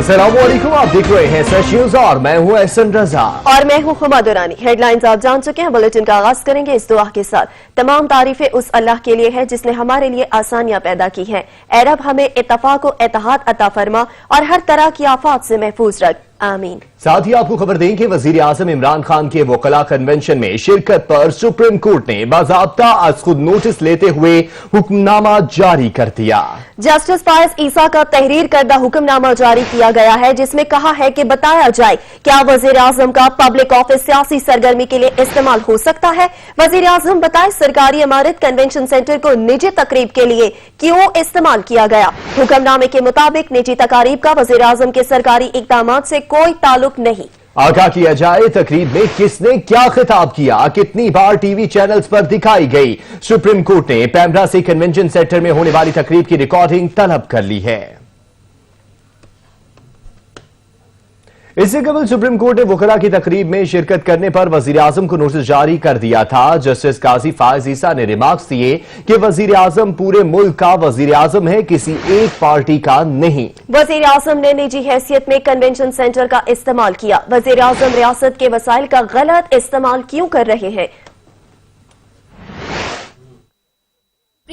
السلام علیکم، آپ دیکھ رہے ہیں سچ نیوز اور میں ہوں احسن رضا اور میں ہوں ہما دورانی۔ ہیڈ لائنز آپ جان چکے ہیں، بلیٹن کا آغاز کریں گے اس دعا کے ساتھ۔ تمام تعریفیں اس اللہ کے لیے ہے جس نے ہمارے لیے آسانیاں پیدا کی ہیں۔ اے رب ہمیں اتفاق و اتحاد عطا فرما اور ہر طرح کی آفات سے محفوظ رکھ، آمین۔ ساتھ ہی آپ کو خبر دیں کہ وزیر اعظم عمران خان کے وکلاء کنونشن میں شرکت پر سپریم کورٹ نے باضابطہ از خود نوٹس لیتے ہوئے حکم نامہ جاری کر دیا۔ جسٹس فائز عیسیٰ کا تحریر کردہ حکم نامہ جاری کیا گیا ہے جس میں کہا ہے کہ بتایا جائے کیا وزیر اعظم کا پبلک آفس سیاسی سرگرمی کے لیے استعمال ہو سکتا ہے۔ وزیر اعظم بتائے سرکاری عمارت کنونشن سینٹر کو نجی تقریب کے لیے کیوں استعمال کیا گیا۔ حکم نامے کے مطابق نجی تقاریب کا وزیر اعظم کے سرکاری اقدامات سے کوئی تعلق نہیں۔ آگاہ کیا جائے تقریب میں کس نے کیا خطاب کیا، کتنی بار ٹی وی چینلز پر دکھائی گئی۔ سپریم کورٹ نے پیمرا سے کنونشن سینٹر میں ہونے والی تقریب کی ریکارڈنگ طلب کر لی ہے۔ اس سے قبل سپریم کورٹ نے وکلاء کی تقریب میں شرکت کرنے پر وزیر اعظم کو نوٹس جاری کر دیا تھا۔ جسٹس قاضی فائز عیسیٰ نے ریمارکس دیے کہ وزیر اعظم پورے ملک کا وزیر اعظم ہے، کسی ایک پارٹی کا نہیں۔ وزیر اعظم نے نجی حیثیت میں کنونشن سینٹر کا استعمال کیا۔ وزیر اعظم ریاست کے وسائل کا غلط استعمال کیوں کر رہے ہیں؟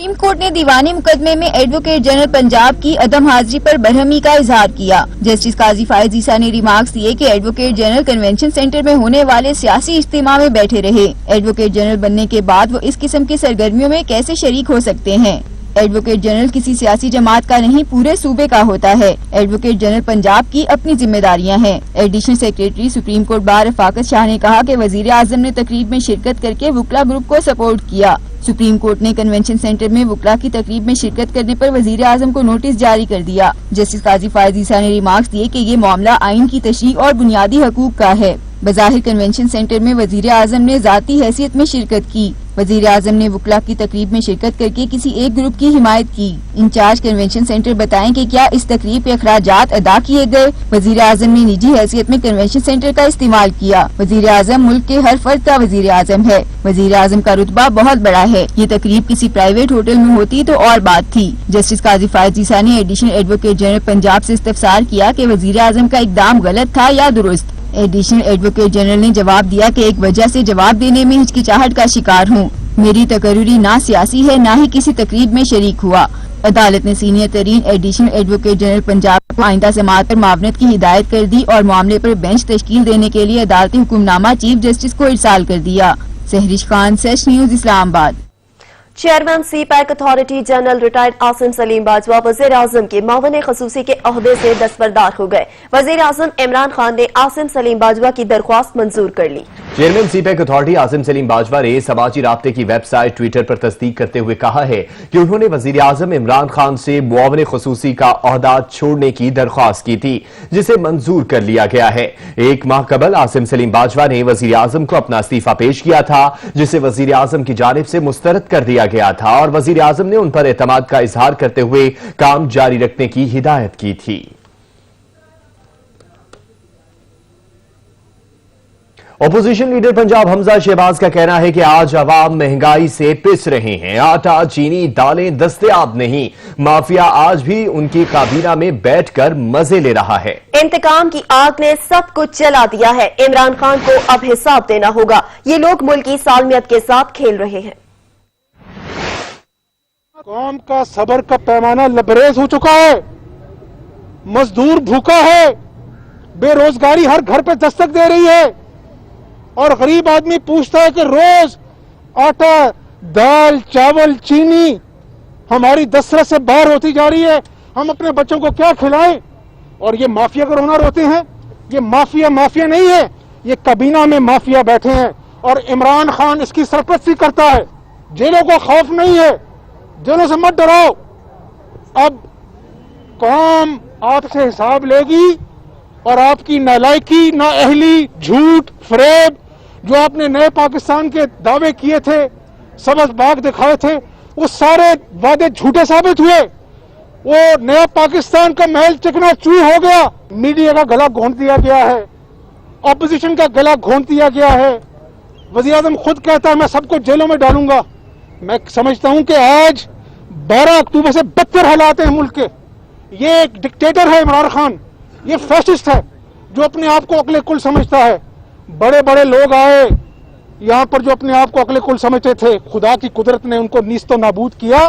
سپریم کورٹ نے دیوانی مقدمے میں ایڈوکیٹ جنرل پنجاب کی عدم حاضری پر برہمی کا اظہار کیا۔ جسٹس قاضی فائز عیسیٰ نے ریمارکس دیے کہ ایڈوکیٹ جنرل کنونشن سینٹر میں ہونے والے سیاسی اجتماع میں بیٹھے رہے۔ ایڈوکیٹ جنرل بننے کے بعد وہ اس قسم کی سرگرمیوں میں کیسے شریک ہو سکتے ہیں؟ ایڈوکیٹ جنرل کسی سیاسی جماعت کا نہیں، پورے صوبے کا ہوتا ہے۔ ایڈوکیٹ جنرل پنجاب کی اپنی ذمہ داریاں ہیں۔ Additional secretary supreme court bar رفاقت شاہ نے کہا کہ وزیر اعظم نے تقریب میں شرکت کر کے وکلاء گروپ کو سپورٹ کیا۔ سپریم کورٹ نے کنونشن سینٹر میں وکلاء کی تقریب میں شرکت کرنے پر وزیر اعظم کو نوٹس جاری کر دیا۔ جسٹس قاضی فائز عیسیٰ نے ریمارکس دیے کہ یہ معاملہ آئین کی تشریح اور بنیادی حقوق کا ہے۔ بظاہر کنونشن سینٹر میں وزیر اعظم نے ذاتی حیثیت میں شرکت کی۔ وزیر اعظم نے وکلاء کی تقریب میں شرکت کر کے کسی ایک گروپ کی حمایت کی۔ انچارج کنونشن سینٹر بتائیں کہ کیا اس تقریب کے اخراجات ادا کیے گئے؟ وزیر اعظم نے نجی حیثیت میں کنونشن سینٹر کا استعمال کیا۔ وزیر اعظم ملک کے ہر فرد کا وزیر اعظم ہے۔ وزیر اعظم کا رتبہ بہت بڑا ہے۔ یہ تقریب کسی پرائیویٹ ہوٹل میں ہوتی تو اور بات تھی۔ جسٹس قاضی فائز عیسیٰ نے ایڈیشنل ایڈوکیٹ جنرل پنجاب سے استفسار کیا کہ وزیر اعظم کا اقدام غلط تھا یا درست۔ ایڈیشنل ایڈوکیٹ جنرل نے جواب دیا کہ ایک وجہ سے جواب دینے میں ہچکچاہٹ کا شکار ہوں۔ میری تقرری نہ سیاسی ہے، نہ ہی کسی تقریب میں شریک ہوا۔ عدالت نے سینئر ترین ایڈیشنل ایڈوکیٹ جنرل پنجاب کو آئندہ سماعت پر معاونت کی ہدایت کر دی اور معاملے پر بینچ تشکیل دینے کے لیے عدالتی حکم نامہ چیف جسٹس کو ارسال کر دیا۔ Sehrish Khan, Sach news, Islamabad. Chairman CPEC authority general retired Asim Saleem Bajwa وزیر اعظم کے معاون خصوصی کے عہدے سے دستبردار ہو گئے۔ وزیر اعظم عمران خان نے عاصم سلیم باجوہ کی درخواست منظور کر لی۔ Chairman CPEC authority Asim Saleem Bajwa نے سماجی رابطے کی ویب سائٹ ٹویٹر پر تصدیق کرتے ہوئے کہا ہے کہ انہوں نے وزیر اعظم عمران خان سے معاون خصوصی کا عہدہ چھوڑنے کی درخواست کی تھی، جسے منظور کر لیا گیا ہے۔ ایک ماہ قبل عاصم سلیم باجوہ نے وزیر اعظم کو اپنا استعفیٰ پیش کیا تھا، جسے وزیر اعظم کی جانب سے مسترد کر دیا گیا تھا اور وزیر اعظم نے ان پر اعتماد کا اظہار کرتے ہوئے کام جاری رکھنے کی ہدایت کی تھی۔ اپوزیشن لیڈر پنجاب حمزہ شہباز کا کہنا ہے کہ آج عوام مہنگائی سے پس رہے ہیں، آٹا، چینی، دالیں دستیاب نہیں، مافیا آج بھی ان کی کابینہ میں بیٹھ کر مزے لے رہا ہے۔ انتقام کی آگ نے سب کچھ جلا دیا ہے، عمران خان کو اب حساب دینا ہوگا۔ یہ لوگ ملک کی سالمیت کے ساتھ کھیل رہے ہیں۔ قوم کا صبر کا پیمانہ لبریز ہو چکا ہے، مزدور بھوکا ہے، بے روزگاری ہر گھر پہ دستک دے رہی ہے اور غریب آدمی پوچھتا ہے کہ روز آٹا، دال، چاول، چینی ہماری دسترس سے باہر ہوتی جا رہی ہے، ہم اپنے بچوں کو کیا کھلائیں؟ اور یہ مافیا کا رونا روتے ہیں۔ یہ مافیا نہیں ہے، یہ کابینہ میں مافیا بیٹھے ہیں اور عمران خان اس کی سرپرستی کرتا ہے۔ جیلوں کو خوف نہیں ہے، جیلوں سے مت ڈراؤ۔ اب قوم آپ سے حساب لے گی اور آپ کی نالائکی، نااہلی، جھوٹ، فریب، جو آپ نے نئے پاکستان کے دعوے کیے تھے، سبز باغ دکھائے تھے، وہ سارے وعدے جھوٹے ثابت ہوئے۔ وہ نیا پاکستان کا محل چکنا چور ہو گیا۔ میڈیا کا گلا گھونٹ دیا گیا ہے، اپوزیشن کا گلا گھونٹ دیا گیا ہے۔ وزیر اعظم خود کہتا ہے میں سب کو جیلوں میں ڈالوں گا۔ میں سمجھتا ہوں کہ آج 12 اکتوبر سے بدتر حالات ہیں ملک کے۔ یہ ایک ڈکٹیٹر ہے عمران خان، ये फैसिस्ट है जो अपने आप को अकले कुल समझता है। बड़े बड़े लोग आए यहाँ पर जो अपने आप को अकले कुल समझते थे, खुदा की कुदरत ने उनको नीस्तो नाबूद किया।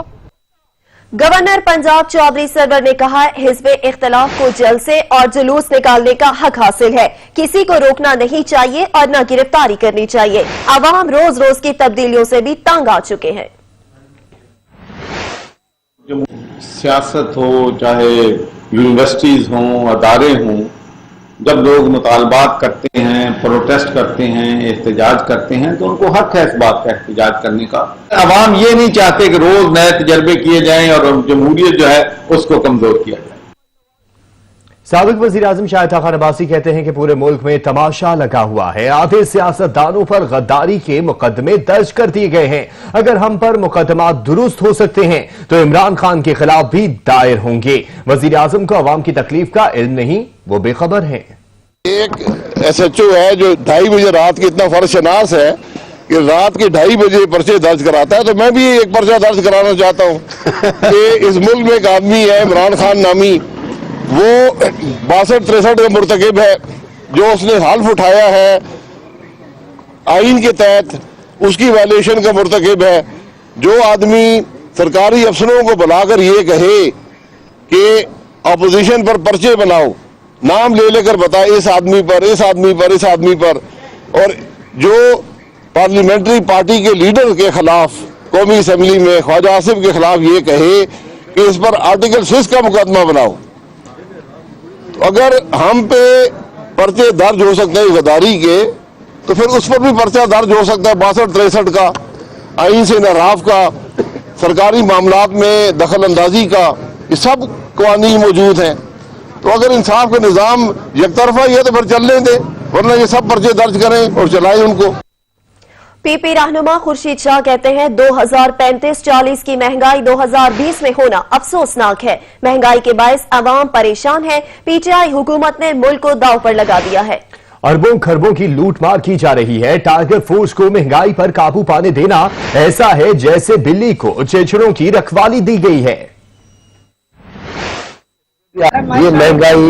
गवर्नर पंजाब चौधरी सरवर ने कहा, हिज़्ब इख्तिलाफ को जल्द से और जुलूस निकालने का हक हासिल है। किसी को रोकना नहीं चाहिए और न गिरफ्तारी करनी चाहिए। अवाम रोज रोज की तब्दीलियों से भी तंग आ चुके हैं। सियासत हो, चाहे यूनिवर्सिटीज हों, अदारे हों, जब लोग मुतालबात करते हैं, प्रोटेस्ट करते हैं, एहतजाज करते हैं, तो उनको हक है इस बात का एहतजाज करने का। अवाम ये नहीं चाहते कि रोज नए तजर्बे किए जाएं और जमहूरियत जो है उसको कमजोर किया जाए। साबिक वजीर आजम शाहिद खान अब्बासी कहते हैं कि पूरे मुल्क में तमाशा लगा हुआ है। आधे सियासतदानों पर गद्दारी के मुकदमे दर्ज कर दिए गए हैं। अगर हम पर मुकदमा दुरुस्त हो सकते हैं तो इमरान खान के खिलाफ भी दायर होंगे। वजीर आजम को अवाम की तकलीफ का इल्म नहीं, वो बेखबर हैं। एक SHO है जो 2:30 बजे रात की इतना फर्शनास है कि रात के 2:30 बजे पर्चे दर्ज कराता है, तो मैं भी एक पर्चा दर्ज कराना चाहता हूँ कि इस मुल्क में एक आदमी है इमरान खान नामी, वो 62-63 का मुर्तकिब है, जो उसने हल्फ उठाया है आइन के तहत, उसकी वायलेशन का मुर्तकिब है। जो आदमी सरकारी अफसरों को बुलाकर ये कहे कि अपोजिशन पर पर्चे बनाओ, नाम ले लेकर बताए इस आदमी पर, इस आदमी पर, इस आदमी पर, और जो पार्लियामेंट्री पार्टी के लीडर के खिलाफ कौमी असम्बली में ख्वाजा आसिफ के खिलाफ ये कहे कि इस पर आर्टिकल 6 का मुकदमा बनाओ, अगर हम पे पर्चे दर्ज हो सकते हैं गद्दारी के, तो फिर उस पर भी पर्चा दर्ज हो सकता है 62-63 का, आइन से इनहराफ का, सरकारी मामलात में दखल अंदाजी का, ये सब कानून मौजूद हैं। तो अगर इंसाफ का निज़ाम यकतरफा ही है तो फिर चलने दें, वरना ये सब पर्चे दर्ज करें और चलाएं उनको। पीपी रहनुमा खुर्शीद शाह कहते हैं 2035-40 की महंगाई 2020 में होना अफसोसनाक है। महंगाई के बायस अवाम परेशान है। PTI हुकूमत ने मुल्क को दांव पर लगा दिया है। अरबों खरबों की लूटमार की जा रही है। टाइगर फोर्स को महंगाई पर काबू पाने देना ऐसा है जैसे बिल्ली को चेचड़ों की रखवाली दी गई है। ये महंगाई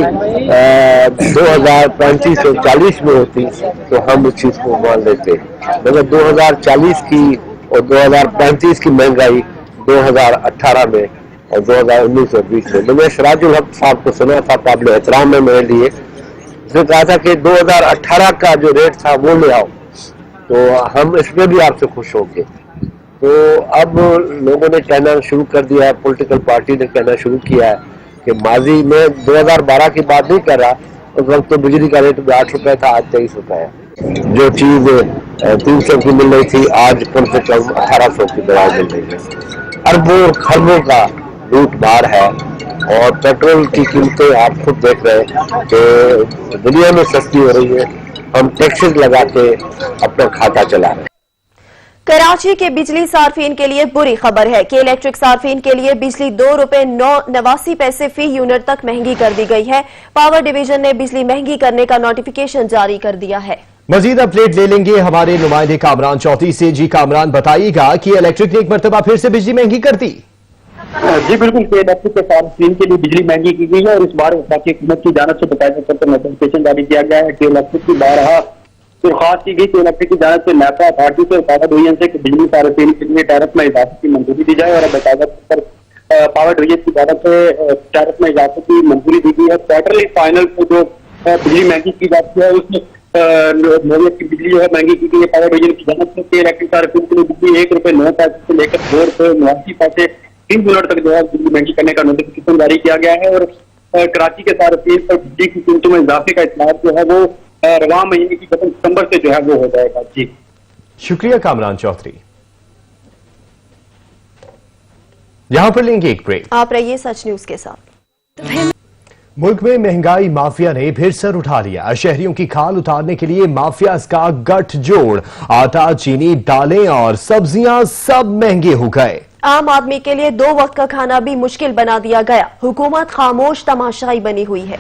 2035 से 40 में होती तो हम उस चीज को मान लेते, मगर 2040 की और 2035 की महंगाई 2018 में और 2019 और 20 में। मैंने सिराजुल हक साहब को सुना था, काबिल एहतराम है मेरे लिए। उसने कहा था कि 2018 का जो रेट था वो ले आओ, तो हम इसमें भी आपसे खुश होंगे। तो अब लोगों ने कहना शुरू कर दिया है, पॉलिटिकल पार्टी ने कहना शुरू किया है कि माजी में 2012 की बात नहीं कर रहा, उस वक्त तो बिजली का रेट 8 रुपए था, आज 23 रुपए है। जो चीज 300 की मिल रही थी आज कम से कम 1800 की दवाई मिल रही है। अरबों खरबों का लूट मार है। और पेट्रोल की कीमतें आप खुद देख रहे हैं कि दुनिया में सस्ती हो रही है, हम टैक्सेस लगा के अपना खाता चला रहे हैं। कराची के बिजली सार्फिन के लिए बुरी खबर है कि इलेक्ट्रिक सार्फिन के लिए बिजली ₹2.89 फी यूनिट तक महंगी कर दी गई है। पावर डिवीजन ने बिजली महंगी करने का नोटिफिकेशन जारी कर दिया है। मजीद अपडेट ले लेंगे हमारे नुमाइंदे कामरान चौधरी से। जी कामरान, बताइएगा कि इलेक्ट्रिक ने एक मरतबा फिर से बिजली महंगी कर दी। जी बिल्कुल, इलेक्ट्रिक के सार्फिन के लिए बिजली महंगी की गई है और इस बार हुकूमत की जानिब से बाकायदा नोटिफिकेशन जारी किया गया है कि इलेक्ट्रिक की बारहा दरख्वास्त की गई कि इलेक्ट्रिक की जानिब से नेपा अथॉरिटी से पावर डिवीजन से बिजली सार्फिन के लिए टैरिफ में इजाफे की मंजूरी दी जाए, और बाकायदा पर पावर डिवीजन की जानिब से टैरिफ में इजाफे की मंजूरी दी गई है। क्वार्टरली फाइनल को जो बिजली महंगी की जाती है उसमें नौयत की बिजली जो है महंगी की गई है पावर डिवीजन की जानिब से। इलेक्ट्रिक सार्फिन के लिए बिजली ₹1.09 से लेकर ₹2.89 3 यूनिट तक जो है बिजली महंगी करने का नोटिफिकेशन जारी किया गया है। और कराची के सार्फिन पर बिजली की कीमतों में इजाफे का इत्तलाह जो है वो रवां महीने की 7 सितंबर से जो है वो हो जाएगा। जी शुक्रिया कामरान चौधरी। यहां पर लेंगे एक ब्रेक। आप रहिए सच न्यूज के साथ। मुल्क में महंगाई माफिया ने फिर सर उठा लिया। शहरियों की खाल उतारने के लिए माफियाज का गठजोड़। आटा, चीनी, दालें और सब्जियां सब महंगे हो गए। आम आदमी के लिए 2 वक्त का खाना भी मुश्किल बना दिया गया। हुकूमत खामोश तमाशाई बनी हुई है।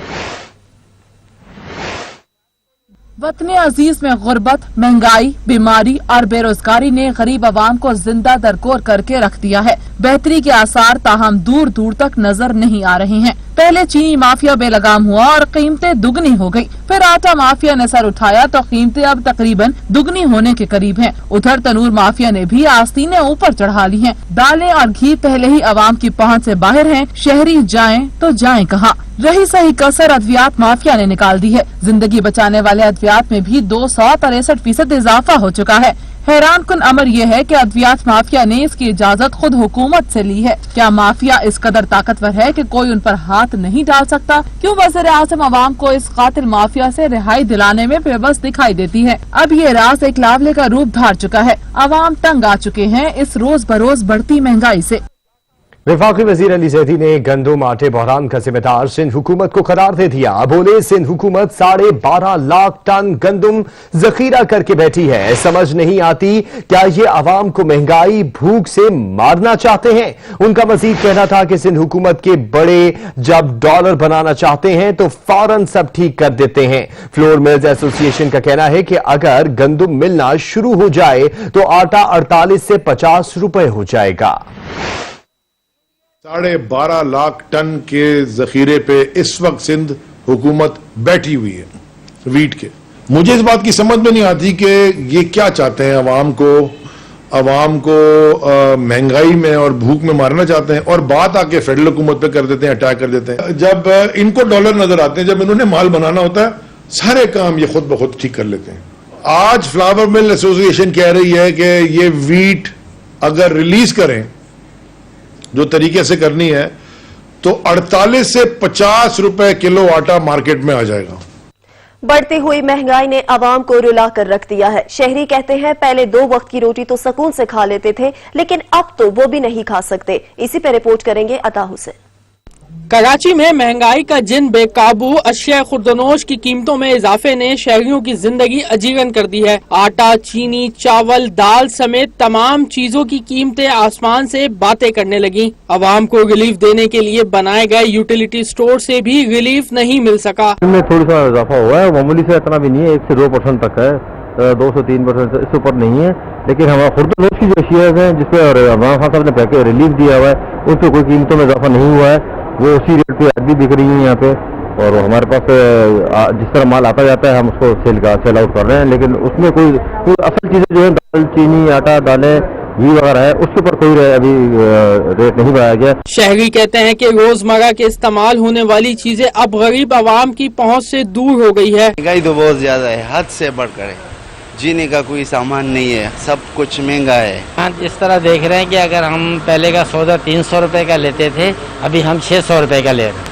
वतन अजीज में गुर्बत, महंगाई, बीमारी और बेरोजगारी ने गरीब आवाम को जिंदा दरकोर करके रख दिया है। बेहतरी के आसार ताहम दूर दूर तक नजर नहीं आ रहे हैं। पहले चीनी माफिया बेलगाम हुआ और कीमतें दुगनी हो गई, फिर आटा माफिया ने सर उठाया तो कीमतें अब तकरीबन दुगनी होने के करीब हैं। उधर तनूर माफिया ने भी आस्तीनें ऊपर चढ़ा ली हैं। दालें और घी पहले ही आवाम की पहुंच से बाहर हैं। शहरी जाएं तो जाएं कहाँ? रही सही कसर अद्वियात माफिया ने निकाल दी है। जिंदगी बचाने वाले अद्वियात में भी 263% इजाफा हो चुका है। हैरान कुन अमर यह है कि अद्वियात माफिया ने इसकी इजाजत खुद हुकूमत से ली है। क्या माफिया इस कदर ताकतवर है कि कोई उन पर हाथ नहीं डाल सकता? क्यों वज़ीर आज़म अवाम को इस कातिल माफिया से रिहाई दिलाने में बेबस दिखाई देती है? अब ये राज एक लावले का रूप धार चुका है। अवाम तंग आ चुके हैं इस रोज बरोज बढ़ती महंगाई से। वफाकी वजीर अली जैदी ने गंदुम आटे बहरान का जिम्मेदार सिंध हुकूमत को करार दे दिया। बोले सिंध हुकूमत 12.5 लाख टन गंदुम जखीरा करके बैठी है। समझ नहीं आती क्या ये आवाम को महंगाई भूख से मारना चाहते हैं? उनका मजीद कहना था कि सिंध हुकूमत के बड़े जब डॉलर बनाना चाहते हैं तो फौरन सब ठीक कर देते हैं। फ्लोर मिल्स एसोसिएशन का कहना है कि अगर गंदुम मिलना शुरू हो जाए तो आटा 48 से 50 रुपए हो जाएगा। 12.5 लाख टन के जखीरे पे इस वक्त सिंध हुकूमत बैठी हुई है वीट के। मुझे इस बात की समझ में नहीं आती कि ये क्या चाहते हैं, अवाम को महंगाई में और भूख में मारना चाहते हैं और बात आके फेडरल हुकूमत पे कर देते हैं, अटैक कर देते हैं। जब इनको डॉलर नजर आते हैं, जब इन्होंने माल बनाना होता है, सारे काम ये खुद ब खुद ठीक कर लेते हैं। आज फ्लावर मिल एसोसिएशन कह रही है कि ये वीट अगर रिलीज करें जो तरीके से करनी है तो 48 से 50 रुपए किलो आटा मार्केट में आ जाएगा। बढ़ती हुई महंगाई ने आवाम को रुला कर रख दिया है। शहरी कहते हैं पहले 2 वक्त की रोटी तो सुकून से खा लेते थे, लेकिन अब तो वो भी नहीं खा सकते। इसी पर रिपोर्ट करेंगे अता हुसैन। कराची में महंगाई का जिन बेकाबू अशिया खुर्दनोश की कीमतों में इजाफे ने शहरियों की जिंदगी अजीरन कर दी है। आटा, चीनी, चावल, दाल समेत तमाम चीजों की कीमतें आसमान से बातें करने लगी। आवाम को रिलीफ देने के लिए बनाए गए यूटिलिटी स्टोर से भी रिलीफ नहीं मिल सका। इनमें थोड़ा सा इजाफा हुआ है, मामूली से इतना भी नहीं है, 1 से 2% तक है, 2 से 3% इससे ऊपर नहीं है। लेकिन हमारा खुर्दनोश की जो अशिया है जिसपे इमरान खान साहब ने पैकेज रिलीफ दिया हुआ है, उन पर कोई कीमतों में इजाफा नहीं हुआ है। वो उसी रेट पे आज भी बिक रही है यहाँ पे, और हमारे पास जिस तरह माल आता जाता है हम उसको सेल आउट कर रहे हैं। लेकिन उसमें कोई असल चीजें जो है दाल, चीनी, आटा, दालें, घी वगैरह है, उसके ऊपर कोई अभी रेट नहीं बढ़ाया गया। शहरी कहते हैं कि रोजमर्रा के इस्तेमाल होने वाली चीजें अब गरीब आवाम की पहुँच से दूर हो गई है। महंगाई तो बहुत ज्यादा है, हद से बढ़कर है। जीने का कोई सामान नहीं है, सब कुछ महंगा है। हाँ, इस तरह देख रहे हैं कि अगर हम पहले का सौदा 300 रुपए का लेते थे, अभी हम 600 रुपए का ले रहे हैं,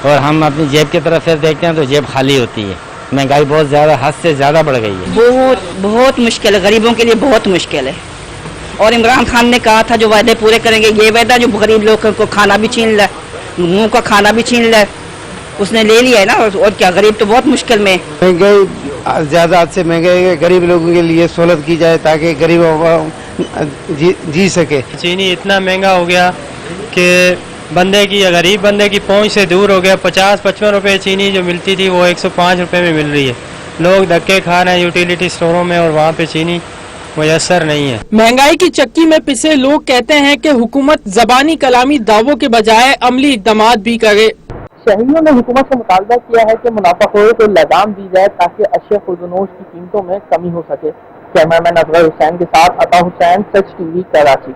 और हम अपनी जेब की तरफ से देखते हैं तो जेब खाली होती है। महंगाई बहुत ज्यादा, हद से ज्यादा बढ़ गई है। बहुत मुश्किल है, गरीबों के लिए बहुत मुश्किल है। और इमरान खान ने कहा था जो वादे पूरे करेंगे, ये वादा जो गरीब लोगों को खाना भी छीन ले, मुंह का खाना भी छीन ले, उसने ले लिया है ना। और क्या, गरीब तो बहुत मुश्किल में। महंगाई ज्यादा से महंगाई गरीब लोगों के लिए सहूलत की जाए ताकि गरीब जी सके। चीनी इतना महंगा हो गया कि गरीब बंदे की पहुंच से दूर हो गया। 50-55 रुपए चीनी जो मिलती थी वो 105 रुपए में मिल रही है। लोग धक्के खा रहे हैं यूटिलिटी स्टोरों में, और वहाँ पे चीनी मुयस्सर नहीं है। महंगाई की चक्की में पिसे लोग कहते हैं कि हुकूमत जबानी कलामी दावों के बजाय अमली इक़दाम भी करे। शहरियों ने हुकूमत से मुतालबा किया है कि मुनाफाखोरों को लगाम दी जाए ताकि अशिया खुर्दनोश की कीमतों में कमी हो सके। कैमरामैन असगर हुसैन के साथ अता हुसैन, सच टीवी, कराची।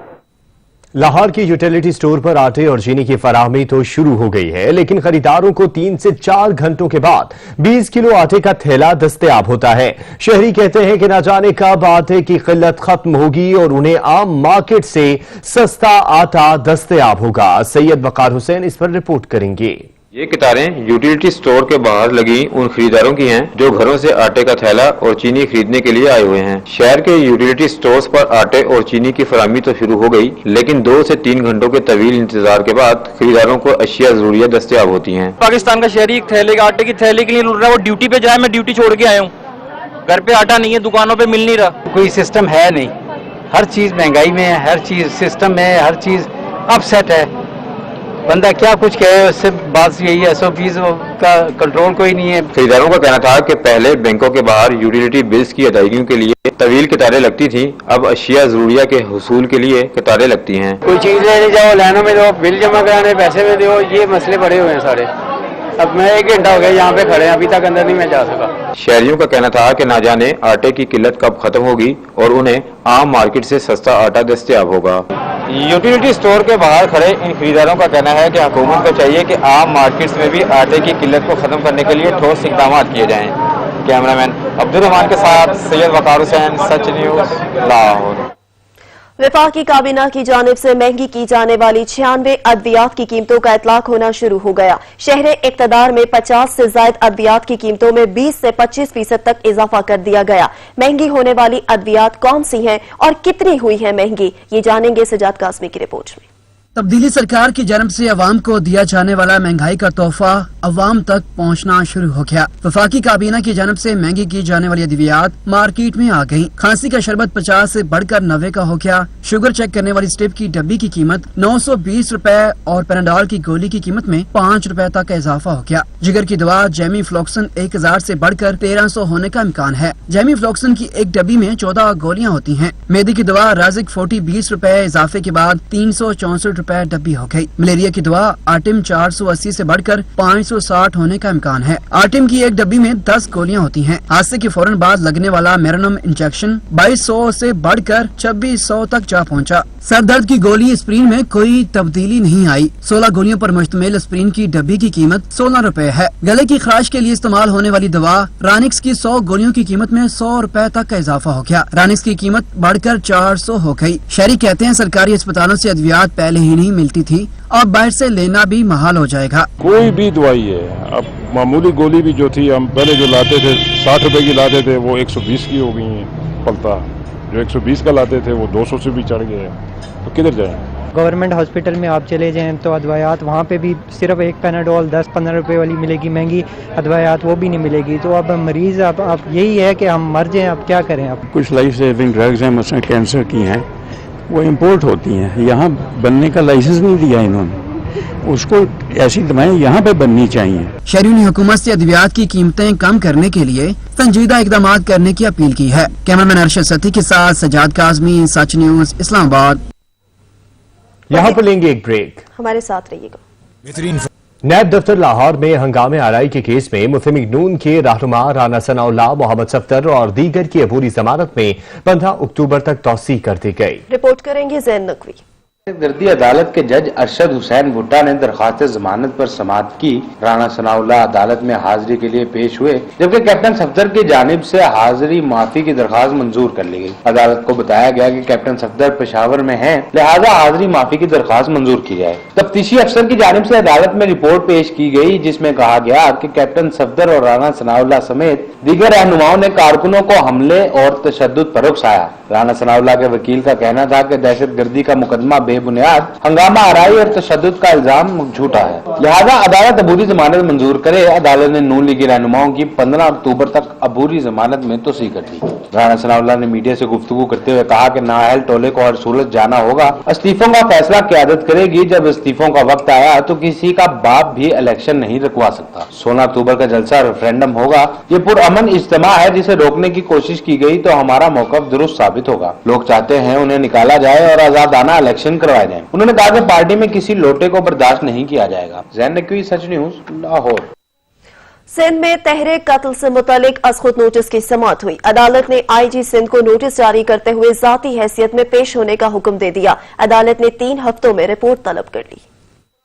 लाहौर की यूटिलिटी स्टोर पर आटे और चीनी की फराहमी तो शुरू हो गई है, लेकिन खरीदारों को 3 से 4 घंटों के बाद 20 किलो आटे का थैला दस्तयाब होता है। शहरी कहते हैं कि न जाने कब आटे की किल्लत खत्म होगी और उन्हें आम मार्केट से सस्ता आटा दस्तयाब होगा। सैयद वकार हुसैन इस पर रिपोर्ट करेंगे। ये कतारें यूटिलिटी स्टोर के बाहर लगी उन खरीदारों की हैं जो घरों से आटे का थैला और चीनी खरीदने के लिए आए हुए हैं। शहर के यूटिलिटी स्टोर्स पर आटे और चीनी की फराहमी तो शुरू हो गई, लेकिन 2 से 3 घंटों के तवील इंतजार के बाद खरीदारों को अशिया जरूरियात दस्तयाब होती हैं। पाकिस्तान का शहरी एक थैले का आटे की थैले के लिए लुट रहा है, वो ड्यूटी पे जाए, मैं ड्यूटी छोड़ के आया हूँ, घर पे आटा नहीं है, दुकानों पे मिल नहीं रहा। कोई सिस्टम है नहीं, हर चीज महंगाई में है, हर चीज सिस्टम में है, हर चीज अपसेट है। बंदा क्या कुछ कहे, उससे बात यही है, SOPs का कंट्रोल कोई नहीं है। खरीदारों का कहना था कि पहले बैंकों के बाहर यूटिलिटी बिल्स की अदायगियों के लिए तवील कतारें लगती थी, अब अशिया जरूरिया के हुसूल के लिए कतारें लगती हैं। कोई चीज लेने जाओ, लाइनों में दो, बिल जमा कराने पैसे में दो, ये मसले बड़े हुए हैं सारे। अब मैं 1 घंटा हो गया यहाँ पे खड़े हैं, अभी तक अंदर नहीं मैं जा सका। शहरियों का कहना था कि ना जाने आटे की किल्लत कब खत्म होगी और उन्हें आम मार्केट से सस्ता आटा दस्तयाब होगा। यूटिलिटी स्टोर के बाहर खड़े इन खरीदारों का कहना है कि हुकूमत को चाहिए कि आम मार्केट्स में भी आटे की किल्लत को खत्म करने के लिए ठोस इकदाम किए जाएं। कैमरामैन अब्दुल रहमान के साथ सैयद वकार हुसैन, सच न्यूज, लाहौर। वफाकी काबीना की जानिब से महंगी की जाने वाली 96 अद्वियात की कीमतों का इतलाक होना शुरू हो गया। शहर इक्तदार में 50 से ज्यादा अद्वियात की कीमतों में 20 से 25% तक इजाफा कर दिया गया। महंगी होने वाली अद्वियात कौन सी हैं और कितनी हुई है महंगी, ये जानेंगे सजाद कासमी की रिपोर्ट में। तब्दीली सरकार की जानब से अवाम को दिया जाने वाला महंगाई का तोहफा अवाम तक पहुंचना शुरू हो गया। वफाकी काबीना की जानब से महंगी की जाने वाली अद्वियात मार्केट में आ गयी। खांसी का शरबत 50 से बढ़कर 90 का हो गया। शुगर चेक करने वाली स्टिप की डब्बी की कीमत 920 रुपए और पैराडोल की गोली की कीमत में 5 रुपए तक का इजाफा हो गया। जिगर की दवा जैमी फ्लोक्सन 1000 से बढ़कर 1300 होने का इम्कान है। जैमी फ्लोक्सन की एक डब्बी में 14 गोलियां होती हैं। मेदी की दवा राजिक 40 20 रुपए इजाफे के बाद 364 रुपए डब्बी हो गई। मलेरिया की दवा आर्टिम 480 से बढ़कर 560 होने का इम्कान है। आर्टिम की एक डब्बी में 10 गोलियां होती हैं। हादसे के फौरन बाद लगने वाला मेरोनम इंजेक्शन 2200 से बढ़कर 2600 तक जा पहुंचा। सर दर्द की गोली एस्प्रिन में कोई तब्दीली नहीं आई। 16 गोलियों पर मुश्तमिल एस्प्रिन की डब्बी की कीमत 16 रुपए है। गले की खराश के लिए इस्तेमाल होने वाली दवा रानिक्स की 100 गोलियों की कीमत में 100 रुपए तक का इजाफा हो गया। रानिक्स की कीमत बढ़कर 400 हो गई। शहरी कहते हैं सरकारी अस्पतालों से अद्वियात पहले ही नहीं मिलती थी, अब बाहर से लेना भी महाल हो जाएगा। कोई भी दवाई है, अब मामूली गोली भी जो थी हम पहले जो लाते थे 60 रुपए की लाते थे वो 120 की हो गई है पलता। जो 120 का लाते थे वो 200 से भी चढ़ गए, तो किधर जाएं? गवर्नमेंट हॉस्पिटल में आप चले जाएं तो अदवायात वहाँ पे भी सिर्फ एक पैनाडोल 10-15 रुपए वाली मिलेगी, महंगी अदवायात वो भी नहीं मिलेगी। तो अब मरीज़ अब यही है कि हम मर जाएं, अब क्या करें। अब कुछ लाइफ सेविंग ड्रग्स हैं, मसलन कैंसर की हैं, वो इम्पोर्ट होती हैं, यहाँ बनने का लाइसेंस नहीं दिया इन्होंने। उसको ऐसी दवाएं यहाँ पे बननी चाहिए। शहरियों ने हुकूमत से अद्वियात की कीमतें कम करने के लिए संजीदा इकदाम करने की अपील की है। कैमरामैन अरशद सती के साथ सजाद काज़मी, सच न्यूज, इस्लामाबाद। यहाँ पर लेंगे एक ब्रेक, हमारे साथ रहिएगा। नैब दफ्तर लाहौर में हंगामे आराई के केस में मुस्लिम लीग नून के रहनुमा राना सनाउल्लाह, मोहम्मद सफदर और दीगर की अबूरी जमानत में 15 अक्टूबर तक तौसीह कर दी गई। रिपोर्ट करेंगे जैन नकवी। गर्दी अदालत के जज अरशद हुसैन भुट्टा ने दरख्वास्त जमानत पर समाअत की। राना सनाउल्लाह अदालत में हाजिरी के लिए पेश हुए, जबकि कैप्टन सफदर की जानिब से हाजिरी माफी की दरख्वास्त मंजूर कर ली गई। अदालत को बताया गया कि कैप्टन सफदर पेशावर में हैं, लिहाजा हाजिरी माफी की दरख्वास्त मंजूर की जाए। तफ्तीशी अफसर की जानिब से अदालत में रिपोर्ट पेश की गई, जिसमें कहा गया कि कैप्टन सफदर और राना सनाउल्लाह समेत दीगर रहनुमाओं ने कारकुनों को हमले और तशद्दुद पर उकसाया। राना सनाउल्लाह के वकील का कहना था कि दहशत गर्दी का मुकदमा बेबुनियाद, हंगामा आराई और तशद्दुद का इल्जाम झूठा है, लिहाजा अदालत अबूरी जमानत मंजूर करे। अदालत ने नून लीगी रहनुमाओं की 15 अक्टूबर तक अबूरी जमानत में तोसी कर दी। राना सनाउल्लाह ने मीडिया से गुफ्तगू करते हुए कहा कि नाअहल टोले को हर सूरत जाना होगा। इस्तीफों का फैसला क़यादत करेगी। जब इस्तीफों का वक्त आया तो किसी का बाप भी इलेक्शन नहीं रुकवा सकता। 16 अक्टूबर का जलसा रेफरेंडम होगा। ये पुरअमन इज्तिमा है जिसे रोकने की कोशिश की गई तो हमारा मौक़िफ़ दुरुस्त साबित होगा। लोग चाहते हैं उन्हें निकाला जाए और आजादाना इलेक्शन करवाए जाए। उन्होंने कहा कि पार्टी में किसी लोटे को बर्दाश्त नहीं किया जाएगा। जैन नकवी, सच न्यूज, लाहौर। सिंध में तहरीक कत्ल से मुतालिक अज़खुद नोटिस की समाअत हुई। अदालत ने आईजी सिंध को नोटिस जारी करते हुए जाती हैसियत में पेश होने का हुक्म दे दिया। अदालत ने 3 हफ्तों में रिपोर्ट तलब कर ली।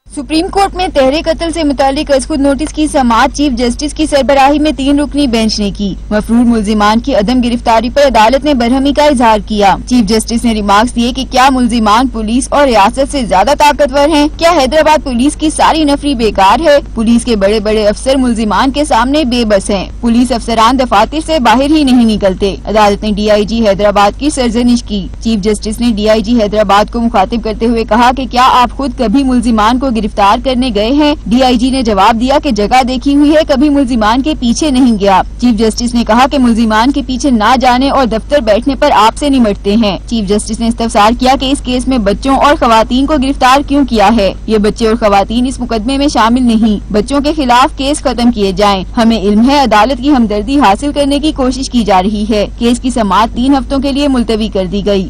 सुप्रीम कोर्ट में तहरीक कत्ल से मुतालिक अज़खुद नोटिस की समाअत चीफ जस्टिस की सरबराही में 3 रुकनी बेंच ने की। मफरूर मुल्जिमान की अदम गिरफ्तारी पर अदालत ने बरहमी का इजहार किया। चीफ जस्टिस ने रिमार्क्स दिए कि क्या मुल्जिमान पुलिस और रियासत से ज्यादा ताकतवर हैं? क्या हैदराबाद पुलिस की सारी नफरी बेकार है? पुलिस के बड़े बड़े अफसर मुल्जिमान के सामने बेबस हैं। पुलिस अफसरान दफातर से बाहर ही नहीं निकलते। अदालत ने DIG हैदराबाद की सरजनिश की। चीफ जस्टिस ने DIG हैदराबाद को मुखातिब करते हुए कहा कि क्या आप खुद कभी मुल्जिमान को गिरफ्तार करने गए हैं। DIG ने जवाब दिया कि जगह देखी हुई है, कभी मुल्जिमान के पीछे नहीं गया। चीफ जस्टिस ने कहा कि मुल्जिमान के पीछे ना जाने और दफ्तर बैठने पर आपसे निमटते हैं। चीफ जस्टिस ने इस्तफसार किया कि इस केस में बच्चों और खवातीन को गिरफ्तार क्यों किया है। ये बच्चे और खवातीन इस मुकदमे में शामिल नहीं। बच्चों के खिलाफ केस खत्म किए जाएं। हमें इल्म है अदालत की हमदर्दी हासिल करने की कोशिश की जा रही है। केस की समाअत 3 हफ्तों के लिए मुलतवी कर दी गई।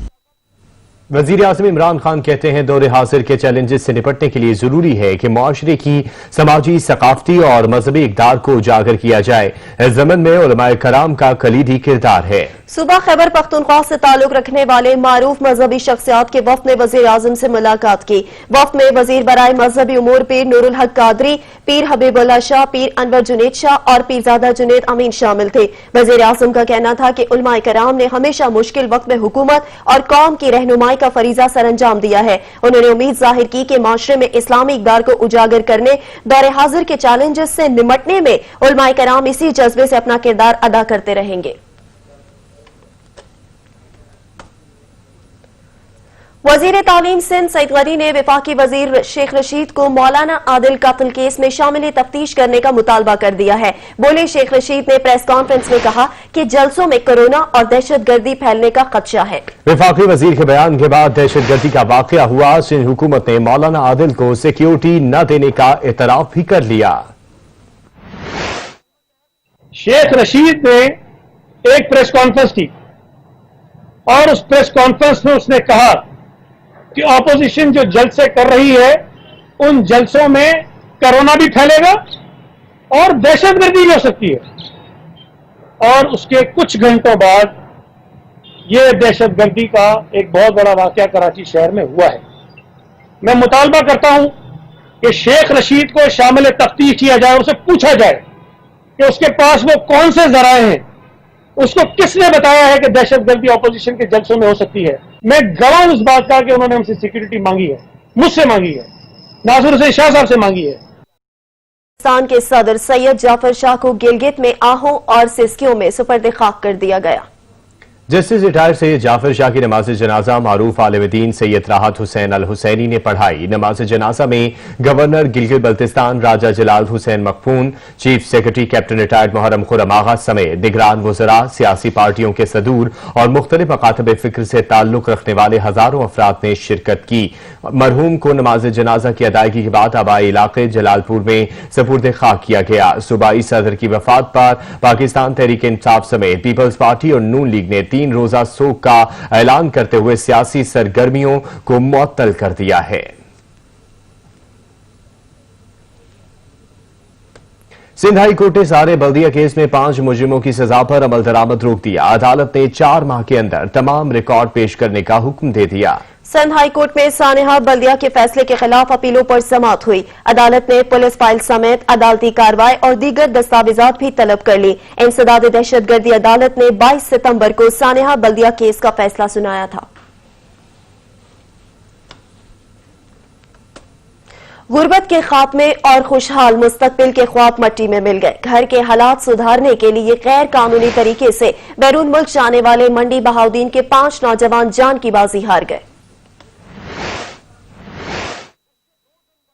वजीर आज़म इमरान खान कहते हैं दौरे हाजिर के चैलेंजेस से निपटने के लिए जरूरी है कि मुआशरे की समाजी, सकाफती और मजहबी इक़दार को उजागर किया जाए। इस ज़मन में उलमाए कराम का कलीदी किरदार है। सुबह खैबर पख्तूनख्वा से ताल्लुक रखने वाले मारूफ मजहबी शख्सियात के वफ्द ने वजीर आज़म से मुलाकात की। वफ्द में वजीर बराए मजहबी उमूर पीर नूरुल हक कादरी, पीर हबीबुल्लाह शाह, पीर अनवर जुनेद शाह और पीरजादा जुनेद अमीन शामिल थे। वजीर आज़म का कहना था कि उलमाए कराम ने हमेशा मुश्किल वक्त में हुकूमत और कौम की रहनुमाई का फरीजा सर अंजाम दिया है। उन्होंने उम्मीद जाहिर की कि माशरे में इस्लामी इक़दार को उजागर करने, दौरे हाजिर के चैलेंजेस से निमटने में उलमाए कराम इसी जज्बे से अपना किरदार अदा करते रहेंगे। वजीर तालीम सिंध सईद गनी ने वफाकी वजीर शेख रशीद को मौलाना आदिल कत्ल केस में शामिल तफ्तीश करने का मुतालबा कर दिया है। बोले शेख रशीद ने प्रेस कॉन्फ्रेंस में कहा कि जलसों में कोरोना और दहशतगर्दी फैलने का खदशा है। वफाकी वजीर के बयान के बाद दहशतगर्दी का वाकया हुआ। सिंध हुकूमत ने मौलाना आदिल को सिक्योरिटी न देने का एतराफ भी कर लिया। शेख रशीद ने एक प्रेस कॉन्फ्रेंस की और उस प्रेस कॉन्फ्रेंस में उसने कहा कि ऑपोजिशन जो जलसे कर रही है उन जलसों में कोरोना भी फैलेगा और दहशतगर्दी भी हो सकती है। और उसके कुछ घंटों बाद ये दहशतगर्दी का एक बहुत बड़ा वाकया कराची शहर में हुआ है। मैं मुतालबा करता हूं कि शेख रशीद को शामिल तफ्तीश किया जाए, उसे पूछा जाए कि उसके पास वो कौन से जराए हैं, उसको किसने बताया है कि दहशतगर्दी ऑपोजिशन के जलसों में हो सकती है। मैं गवाह हूं इस बात का कि उन्होंने हमसे सिक्योरिटी मांगी है, मुझसे मांगी है, नासिर हुसैन शाह साहब से मांगी है। पाकिस्तान के सदर सैयद जाफर शाह को गिलगित में आहों और सिस्कियों में सुपर्द खाक कर दिया गया। जस्टिस रिटायर्ड सैयद जाफर शाह की नमाज जनाजा मारूफ आलिम दीन सैयद राहत हुसैन अल हुसैनी ने पढ़ाई। नमाज जनाजा में governor Gilgit Baltistan Raja Jalal Hussain Makpoon, chief secretary captain retired Muharram Khurram Agha समेत दिगरान वज़रा, सियासी पार्टियों के सदूर और मुख्तलिफ मकातब फिक्र से ताल्लुक रखने वाले हजारों अफराद ने शिरकत की। मरहूम को नमाज जनाजा की अदायगी के बाद आबाई इलाके जलालपुर में सुपुर्द खाक किया गया। सूबाई सदर की वफात पर पाकिस्तान तहरीक इंसाफ समेत पीपल्स पार्टी और नून लीग ने 3 रोजा शोक का ऐलान करते हुए सियासी सरगर्मियों को मुअत्तल कर दिया है। सिंध हाई कोर्ट ने सारे बल्दिया केस में 5 मुजरिमों की सजा पर अमल दरामद रोक दिया। अदालत ने 4 माह के अंदर तमाम रिकॉर्ड पेश करने का हुक्म दे दिया। सिंध हाई कोर्ट में सानेहा बल्दिया के फैसले के खिलाफ अपीलों पर समाअत हुई। अदालत ने पुलिस फाइल समेत अदालती कार्रवाई और दीगर दस्तावेजात भी तलब कर ली। इंसदाद दहशतगर्दी अदालत ने 22 सितंबर को सानेहा बल्दिया केस का फैसला सुनाया था। गुर्बत के खात्मे और खुशहाल मुस्तकबिल के ख्वाब मट्टी में मिल गए। घर के हालात सुधारने के लिए गैर कानूनी तरीके से बैरून मुल्क जाने वाले मंडी बहाउद्दीन के 5 नौजवान जान की बाजी हार गए।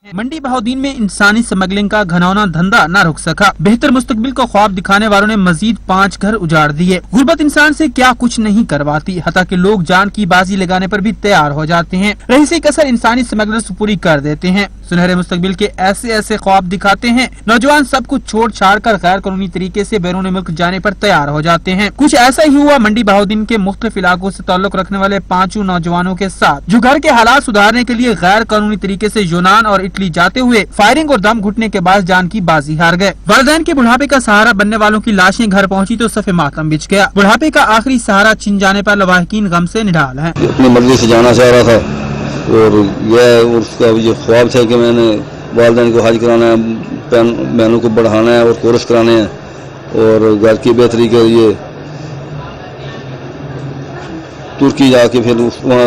मंडी बहाउद्दीन में इंसानी स्मगलिंग का घनौना धंधा न रुक सका। बेहतर मुस्तकबिल को ख्वाब दिखाने वालों ने मजीद 5 घर उजाड़ दिए। गुर्बत इंसान से क्या कुछ नहीं करवाती, हत्ता कि लोग जान की बाजी लगाने पर भी तैयार हो जाते हैं। रईसी कसर इंसानी स्मगलर्स पूरी कर देते हैं। सुनहरे मुस्तकबिल के ऐसे ऐसे ख्वाब दिखाते हैं। नौजवान सब कुछ छोड़ छाड़ कर गैर कानूनी तरीके से बैरून मुल्क जाने पर तैयार हो जाते हैं। कुछ ऐसा ही हुआ मंडी बहाउद्दीन के मुख्तलिफ इलाकों से ताल्लुक रखने वाले 5 नौजवानों के साथ, जो घर के हालात सुधारने के लिए गैर कानूनी तरीके से यूनान और इटली जाते हुए फायरिंग और दम घुटने के बाद जान की बाजी हार गए। वालिदैन के बुढ़ापे का सहारा बनने वालों की लाशें घर पहुंची तो सफे मातम बिछ गया। बुढ़ापे का आखिरी सहारा छिन जाने पर लवाहिकीन गम से निढाल हैं। अपनी मर्जी से जाना चाह रहा था और यह उसका ये ख्वाब था कि मैंने वालिदैन को हज कराना है, बहनों को बढ़ाना है और कोर्स कराने हैं और घर की बेहतरी के लिए तुर्की जाके फिर वहाँ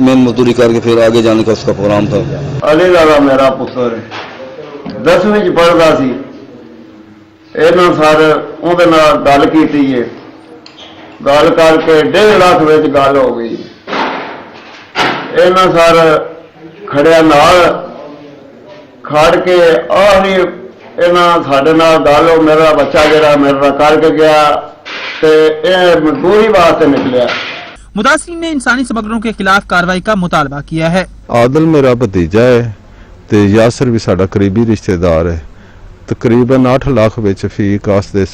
मेन मजदूरी करके फिर आगे जाने का उसका प्रोग्राम था। अली लाला मेरा पुत्र 10वीं च पढ़दा सी। इन्हां सर उहदे नाल गल कीती है, गल करके 1.5 लाख विच गल हो गई। इन्हां सर खड़िया नाल ਖੜ ਕੇ ਆਹੀ ਇਹਨਾਂ ਸਾਡੇ ਨਾਲ ਗੱਲ ਉਹ ਮੇਰਾ ਬੱਚਾ ਜਿਹੜਾ ਮੇਰੇ ਨਾਲ ਕਰਕੇ ਗਿਆ ਤੇ ਇਹ ਮਜ਼ਦੂਰੀ ਵਾਸਤੇ ਨਿਕਲਿਆ। मुदासिरीन ने इंसानी स्मगलरों के खिलाफ कार्रवाई का मुतालबा किया है। आदिल मेरा भतीजा है ते यासर भी साडा करीबी रिश्तेदार है। तकरीबन 8 लाख विच फी कास्ट दे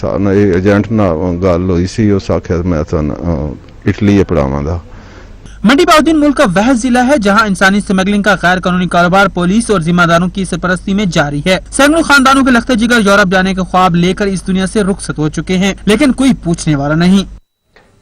एजेंट नाल गल होई सी, उस आख्या मैं तुहानू इटली पढ़ावांगा। मंडी बाउद्दीन मुल्क का वह जिला है जहां इंसानी स्मगलिंग का गैर कानूनी कारोबार पुलिस और जिम्मेदारों की सरपरस्ती में जारी है। सैकड़ों खानदानों के लख्ते जिगर यूरोप जाने के ख्वाब लेकर इस दुनिया से रुखसत हो चुके हैं, लेकिन कोई पूछने वाला नहीं।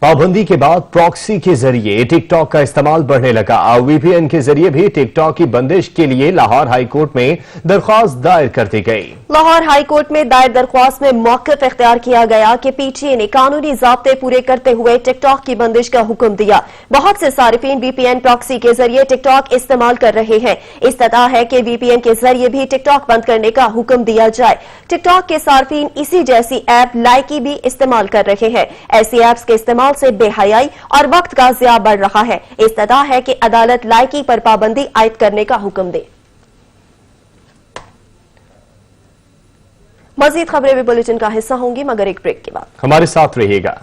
पाबंदी के बाद प्रॉक्सी के जरिए टिकटॉक का इस्तेमाल बढ़ने लगा। वीपीएन के जरिए भी टिकटॉक की बंदिश के लिए लाहौर हाई कोर्ट में दरख्वास्त दायर कर दी गई। लाहौर हाई कोर्ट में दायर दरख्वास्त में मौक़िफ़ इख्तियार किया गया कि पीटीए ने कानूनी ज़ाब्ते पूरे करते हुए टिकटॉक की बंदिश का हुक्म दिया। बहुत से सारिफीन वीपीएन प्रॉक्सी के जरिए टिकटॉक इस्तेमाल कर रहे हैं। इस्तदा है कि वीपीएन के जरिए भी टिकटॉक बंद करने का हुक्म दिया जाए। टिकटॉक के सारिफीन इसी जैसी ऐप लाइकी भी इस्तेमाल कर रहे हैं। ऐसी ऐप्स के इस्तेमाल से बेहयाई और वक्त का ज़िया बढ़ रहा है। इस्तदा है कि अदालत लाइकी पर पाबंदी आयद करने का हुक्म दे। मजीद खबरें भी बुलेटिन का हिस्सा होंगी, मगर एक ब्रेक के बाद। हमारे साथ रहिएगा।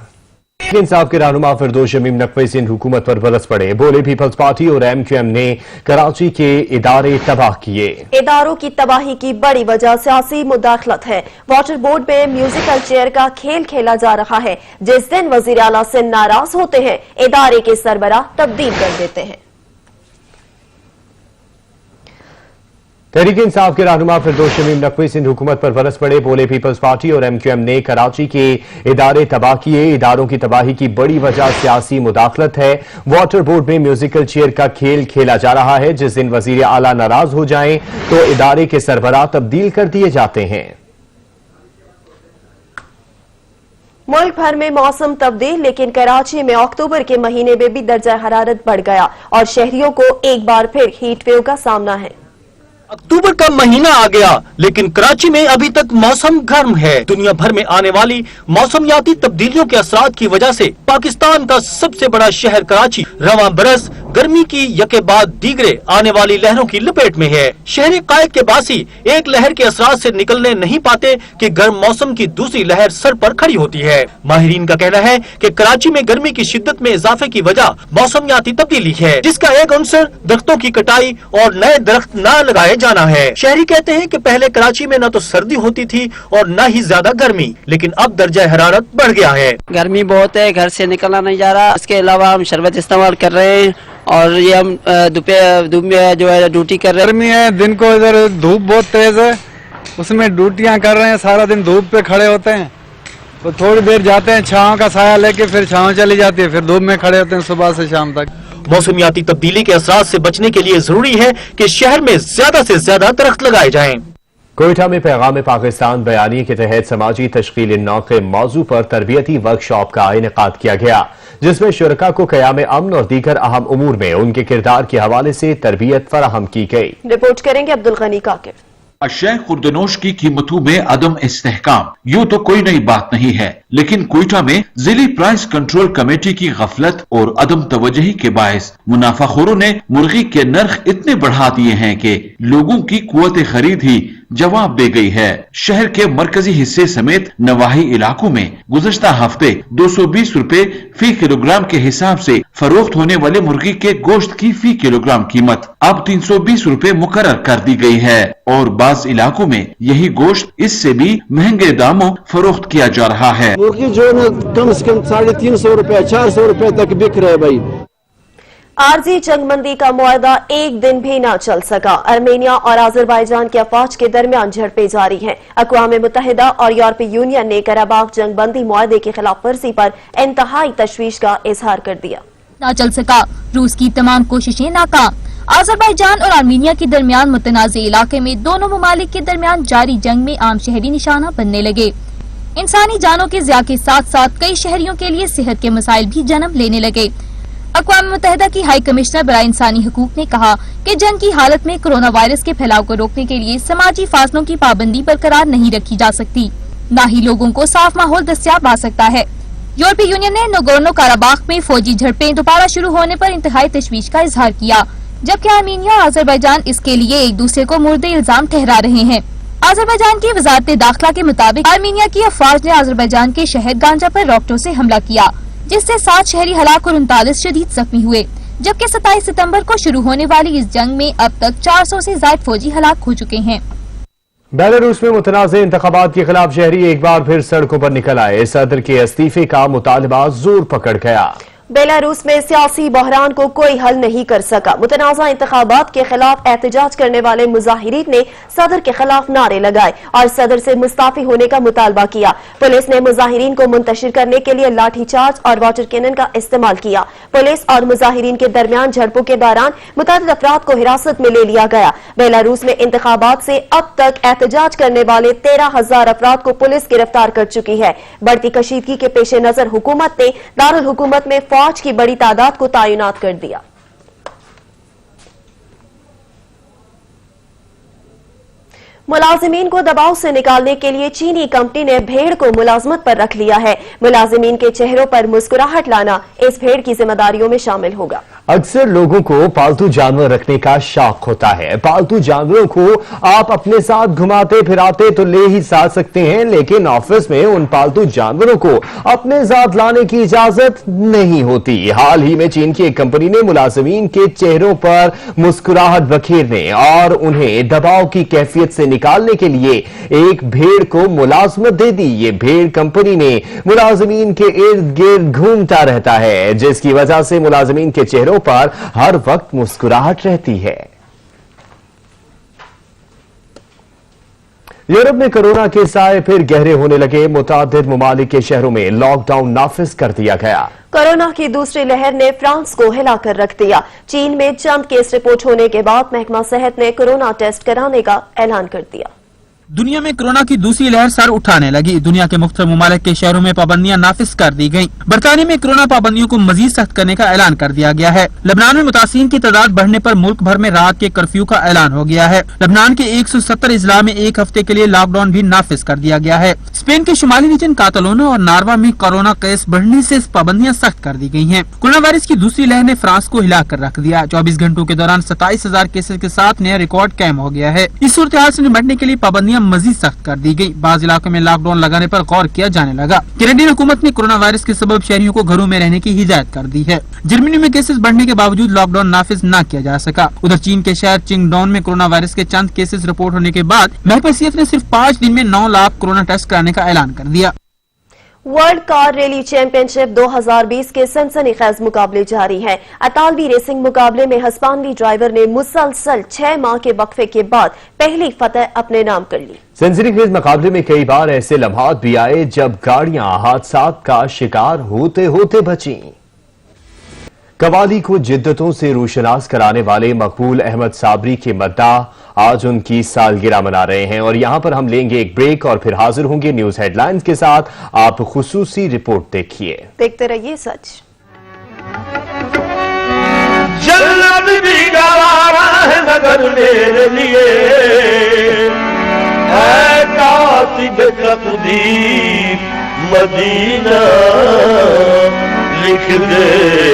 इंसाफ के रहनुमा फिरदौस शमीम नकवी सिंध हुकूमत पर बरस पड़े। बोले पीपल्स पार्टी और एमक्यूएम ने कराची के इदारे तबाह किए। इदारों की तबाही की बड़ी वजह सियासी मुदाखलत है। वाटर बोर्ड में म्यूजिकल चेयर का खेल खेला जा रहा है। जिस दिन वजीर आला से नाराज होते हैं, इदारे के सरबराह तब्दील कर देते हैं। तहरीक इंसाफ के रहनुमा फिरदौस शमीम नकवी सिंध हुकूमत पर बरस पड़े। बोले पीपल्स पार्टी और एमक्यूएम ने कराची के इदारे तबाह किए। इदारों की तबाही की बड़ी वजह सियासी मुदाखलत है। वाटर बोर्ड में म्यूजिकल चेयर का खेल खेला जा रहा है। जिस दिन वजीर आला नाराज हो जाएं तो इदारे के सरबराह तब्दील कर दिए जाते हैं। मुल्क भर में मौसम तब्दील, लेकिन कराची में अक्टूबर के महीने में भी दर्जा हरारत बढ़ गया और शहरियों को एक बार फिर हीट वेव का सामना है। अक्टूबर का महीना आ गया, लेकिन कराची में अभी तक मौसम गर्म है। दुनिया भर में आने वाली मौसमियाती तब्दीलियों के असरात की वजह से पाकिस्तान का सबसे बड़ा शहर कराची रवां बरस गर्मी की यके बाद दीगरे आने वाली लहरों की लपेट में है। शहरी कायद के बासी एक लहर के असरात से निकलने नहीं पाते कि गर्म मौसम की दूसरी लहर सर पर खड़ी होती है। माहिरीन का कहना है कि कराची में गर्मी की शिद्दत में इजाफे की वजह मौसमियाती तब्दीली है, जिसका एक अंसर दरख्तों की कटाई और नए दरख्त न लगाए जाना है। शहरी कहते हैं कि पहले कराची में न तो सर्दी होती थी और न ही ज्यादा गर्मी, लेकिन अब दर्जा हरारत बढ़ गया है। गर्मी बहुत है, घर से निकलना नहीं जा रहा। इसके अलावा हम शरबत इस्तेमाल कर रहे हैं और ये हम धूप में जो है ड्यूटी कर रहे हैं। गर्मी है, दिन को इधर धूप बहुत तेज है, उसमें ड्यूटियां कर रहे हैं। सारा दिन धूप पे खड़े होते हैं, तो थोड़ी देर जाते हैं छांव का साया लेके, फिर छांव चली जाती है, फिर धूप में खड़े होते हैं सुबह से शाम तक। मौसमियाती तब्दीली के असरात से बचने के लिए जरूरी है कि शहर में ज्यादा से ज्यादा दरख्त लगाए जाएं। कोयटा में पैगाम पाकिस्तान बयानी के तहत समाजी तश्कील नौ के मौजू पर तरबियती वर्कशॉप का इनेकाद किया गया, जिसमें शुरका को क़याम अमन और दीगर अहम उमूर में उनके किरदार के हवाले से तरबियत फराहम की गई। रिपोर्ट करेंगे अब्दुल गनी काकिर। अशय खुर्दनोश की कीमतों में अदम इस्तेहकाम यूं तो कोई नई बात नहीं है, लेकिन कोयटा में जिली प्राइस कंट्रोल कमेटी की गफलत और अदम तवज्जही के बायस मुनाफाखोरों ने मुर्गी के नर्ख इतने बढ़ा दिए हैं कि लोगों की कुव्वत खरीद ही जवाब दे गई है। शहर के मरकजी हिस्से समेत नवाही इलाकों में गुज़श्ता हफ्ते 220 रुपए फी किलोग्राम के हिसाब से फरोख्त होने वाले मुर्गी के गोश्त की फी किलोग्राम कीमत अब 320 रुपए मुकर्रर कर दी गई है और बाज इलाकों में यही गोश्त इससे भी महंगे दामों फरोख्त किया जा रहा है। मुर्गी जो है कम से कम 350 रुपए 400 रुपए तक बिक रहे भाई। आरजी जंगबंदी का मुआहदा एक दिन भी न चल सका। आर्मेनिया और अजरबैजान की अफवाज के दरमियान झड़पें जारी हैं। अक़वाम मुत्तहिदा और यूरोपीय यूनियन ने कराबाख जंगबंदी मुआहदे की खिलाफ वर्जी पर इंतहाई तशवीश का इजहार कर दिया। न चल सका, रूस की तमाम कोशिशें नाकाम। अजरबैजान और आर्मीनिया के दरमियान मुतनाज़े इलाके में दोनों ममालिक के दरमियान जारी जंग में आम शहरी निशाना बनने लगे। इंसानी जानों के ज़िया के साथ साथ कई शहरियों के लिए सेहत के मसाइल भी जन्म लेने लगे। अक़वाम मुत्तहिदा की हाई कमिश्नर बराए इंसानी हकूक ने कहा कि जंग की हालत में कोरोना वायरस के फैलाव को रोकने के लिए समाजी फासलों की पाबंदी बरकरार नहीं रखी जा सकती, न ही लोगों को साफ माहौल दस्तयाब आ सकता है। यूरोपीय यूनियन ने नगोर्नो काराबाख में फौजी झड़पें दोबारा शुरू होने पर इंतहाई तशवीश का इजहार किया। जबकि आर्मीनिया और अजरबैजान इसके लिए एक दूसरे को मुर्दे इल्जाम ठहरा रहे हैं। अजरबैजान की वजारत दाखिला के मुताबिक आर्मीनिया की अफवाज ने अजरबैजान के शहर गांजा पर रॉकेटों से हमला किया, जिससे 7 शहरी हलाक और 39 शदीद जख्मी हुए। जबकि 27 सितंबर को शुरू होने वाली इस जंग में अब तक 400 से ज्यादा फौजी हलाक हो चुके हैं। बेलारूस में मुतनाज़े इंतखाबात के खिलाफ शहरी एक बार फिर सड़कों पर निकल आए। सदर के इस्तीफे का मुतालबा जोर पकड़ गया। बेलारूस में सियासी बहरान को कोई हल नहीं कर सका। मुतनाज़ा इंतखाबात के खिलाफ एहतजाज करने वाले मुजाहिरीन ने सदर के खिलाफ नारे लगाए और सदर से मुस्ताफी होने का मुतालबा किया। पुलिस ने मुजाहिरीन को मुंतशिर करने के लिए लाठीचार्ज और वाटर कैनन का इस्तेमाल किया। पुलिस और मुजाहिरीन के दरमियान झड़पों के दौरान मुतअद्दिद अफराद को हिरासत में ले लिया गया। बेलारूस में इंतखाबात से अब तक एहतजाज करने वाले 13,000 अफराद को पुलिस गिरफ्तार कर चुकी है। बढ़ती कशीदगी के पेश नजर हुकूमत ने दारुल हुकूमत में फौज की बड़ी तादाद को तैनात कर दिया। मुलाजिमीन को दबाव से निकालने के लिए चीनी कंपनी ने भेड़ को मुलाजमत पर रख लिया है। मुलाजिमीन के चेहरों पर मुस्कुराहट लाना इस भेड़ की जिम्मेदारियों में शामिल होगा। अक्सर लोगों को पालतू जानवर रखने का शौक होता है। पालतू जानवरों को आप अपने साथ घुमाते फिराते तो ले ही जा सकते हैं, लेकिन ऑफिस में उन पालतू जानवरों को अपने साथ लाने की इजाजत नहीं होती। हाल ही में चीन की एक कंपनी ने मुलाजिमीन के चेहरों पर मुस्कुराहट बखेरने और उन्हें दबाव की कैफियत से निकालने के लिए एक भेड़ को मुलाजमत दे दी। ये भेड़ कंपनी ने मुलाजिमीन के इर्द गिर्द घूमता रहता है, जिसकी वजह से मुलाजिमीन के चेहरों पर हर वक्त मुस्कुराहट रहती है। यूरोप में कोरोना के साए फिर गहरे होने लगे। मुतादिद ममालिक के शहरों में लॉकडाउन नाफिज कर दिया गया। कोरोना की दूसरी लहर ने फ्रांस को हिलाकर रख दिया। चीन में चंद केस रिपोर्ट होने के बाद महकमा सेहत ने कोरोना टेस्ट कराने का ऐलान कर दिया। दुनिया में कोरोना की दूसरी लहर सर उठाने लगी। दुनिया के मुख्तलिफ ममालिक के शहरों में पाबंदियां नाफिज कर दी गयी। बरतानिया में कोरोना पाबंदियों को मजीद सख्त करने का ऐलान कर दिया गया है। लबनान में मुतासिरीन की तादाद बढ़ने पर मुल्क भर में रात के कर्फ्यू का ऐलान हो गया है। लबनान के 170 इजला में एक हफ्ते के लिए लॉकडाउन भी नाफिज कर दिया गया है। स्पेन के शुमाली रीजन कातलोना और नारवा में कोरोना केस बढ़ने से पाबंदियां सख्त कर दी गयी है। कोरोना वायरस की दूसरी लहर ने फ्रांस को हिला कर रख दिया। 24 घंटों के दौरान 27,000 केसेज के साथ नया रिकॉर्ड कायम हो गया है। इस सूरत हाल से निपटने के लिए पाबंदियां मजीद सख्त कर दी गई। बाज़ इलाकों में लॉकडाउन लगाने पर गौर किया जाने लगा। कैनेडियन हुकूमत ने कोरोना वायरस के सबब शहरियों को घरों में रहने की हिदायत कर दी है। जर्मनी में केसेस बढ़ने के बावजूद लॉकडाउन नाफिज न किया जा सका। उधर चीन के शहर चिंगडोन में कोरोना वायरस के चंद केसेस रिपोर्ट होने के बाद महकमा सेहत ने सिर्फ 5 दिन में 9 लाख कोरोना टेस्ट कराने का ऐलान कर दिया। वर्ल्ड कार रैली चैंपियनशिप 2020 के सनसनीखेज मुकाबले जारी हैं। अतालवी रेसिंग मुकाबले में हस्पानवी ड्राइवर ने मुसलसल 6 माह के वक्फे के बाद पहली फतह अपने नाम कर ली। सनसनीखेज मुकाबले में कई बार ऐसे लम्हात भी आए जब गाड़ियां हादसात का शिकार होते होते बची। कवाली को जिद्दतों से रोशनास कराने वाले मकबूल अहमद साबरी के मद्दाह आज उनकी सालगिरह मना रहे हैं और यहां पर हम लेंगे एक ब्रेक और फिर हाजिर होंगे न्यूज हेडलाइंस के साथ। आप खुसूसी रिपोर्ट देखिए। देखते रहिए सच। जन्नत भी गवारा है मगर मेरे लिए है कातिब तकदीर मदीना लिख दे